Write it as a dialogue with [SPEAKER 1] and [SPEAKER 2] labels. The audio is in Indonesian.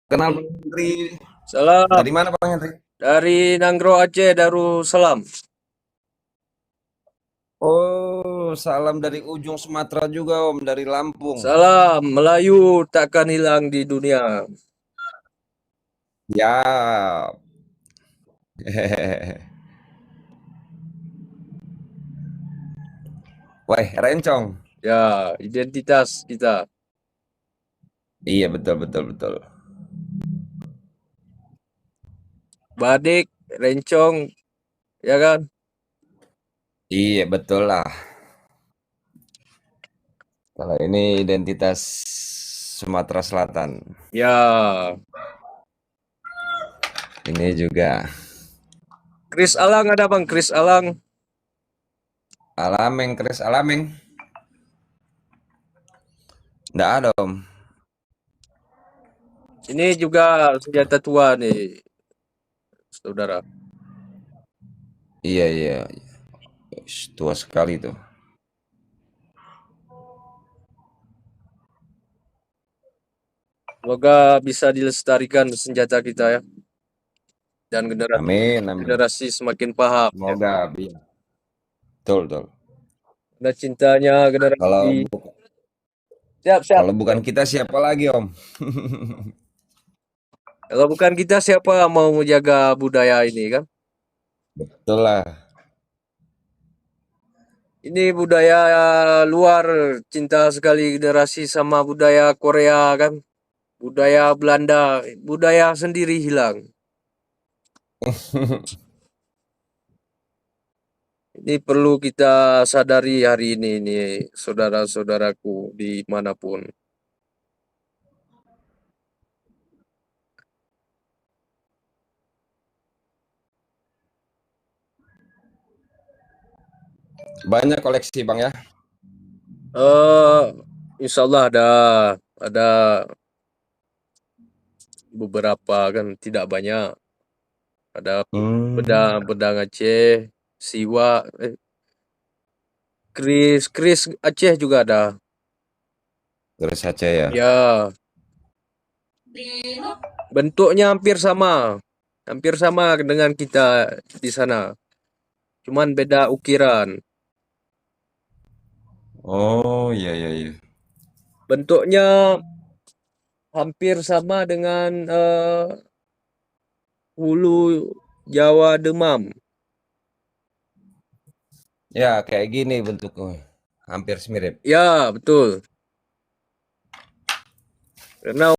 [SPEAKER 1] Kenal Bang Henry.
[SPEAKER 2] Salam
[SPEAKER 1] Dari mana Bang Henry?
[SPEAKER 2] dari Nanggro Aceh Darussalam.
[SPEAKER 1] Oh, salam dari ujung Sumatera juga Om, dari Lampung.
[SPEAKER 2] Salam Melayu takkan hilang di dunia.
[SPEAKER 1] Ya. Wah, Rencong.
[SPEAKER 2] Ya, identitas kita.
[SPEAKER 1] Iya, betul betul betul.
[SPEAKER 2] Badik, rencong, ya kan?
[SPEAKER 1] Iya, betul lah. Kalau ini identitas Sumatera Selatan.
[SPEAKER 2] Ya,
[SPEAKER 1] Ini juga
[SPEAKER 2] Kris Alang ada Bang, Kris Alang.
[SPEAKER 1] Alameng, Kris Alameng. Nggak ada Om.
[SPEAKER 2] Ini juga senjata tua nih, saudara.
[SPEAKER 1] Iya iya. Tua sekali tuh.
[SPEAKER 2] Semoga bisa dilestarikan senjata kita ya. Dan generasi
[SPEAKER 1] Amin amin.
[SPEAKER 2] generasi semakin paham ya.
[SPEAKER 1] Semoga iya. Betul betul.
[SPEAKER 2] Ada cintanya
[SPEAKER 1] Kalau
[SPEAKER 2] generasi. Siap, siap.
[SPEAKER 1] kalau bukan kita siapa lagi Om?
[SPEAKER 2] Kalau bukan kita siapa yang mau menjaga budaya ini kan?
[SPEAKER 1] Betul lah.
[SPEAKER 2] Ini budaya luar, cinta sekali generasi sama budaya Korea kan, budaya Belanda, budaya sendiri hilang. Ini perlu kita sadari hari ini, saudara-saudaraku dimanapun.
[SPEAKER 1] Banyak koleksi Bang ya.
[SPEAKER 2] Eh, Insya Allah ada beberapa kan, tidak banyak. Ada
[SPEAKER 1] Hmm,
[SPEAKER 2] pedang Aceh, Siwa, Kris Aceh juga ada.
[SPEAKER 1] Keris Aceh ya.
[SPEAKER 2] Ya, bentuknya hampir sama dengan kita di sana. Cuman beda ukiran.
[SPEAKER 1] Oh iya iya iya.
[SPEAKER 2] Bentuknya hampir sama dengan hulu Jawa Demam.
[SPEAKER 1] Ya kayak gini bentuknya. Hampir mirip.
[SPEAKER 2] Ya, betul. Karena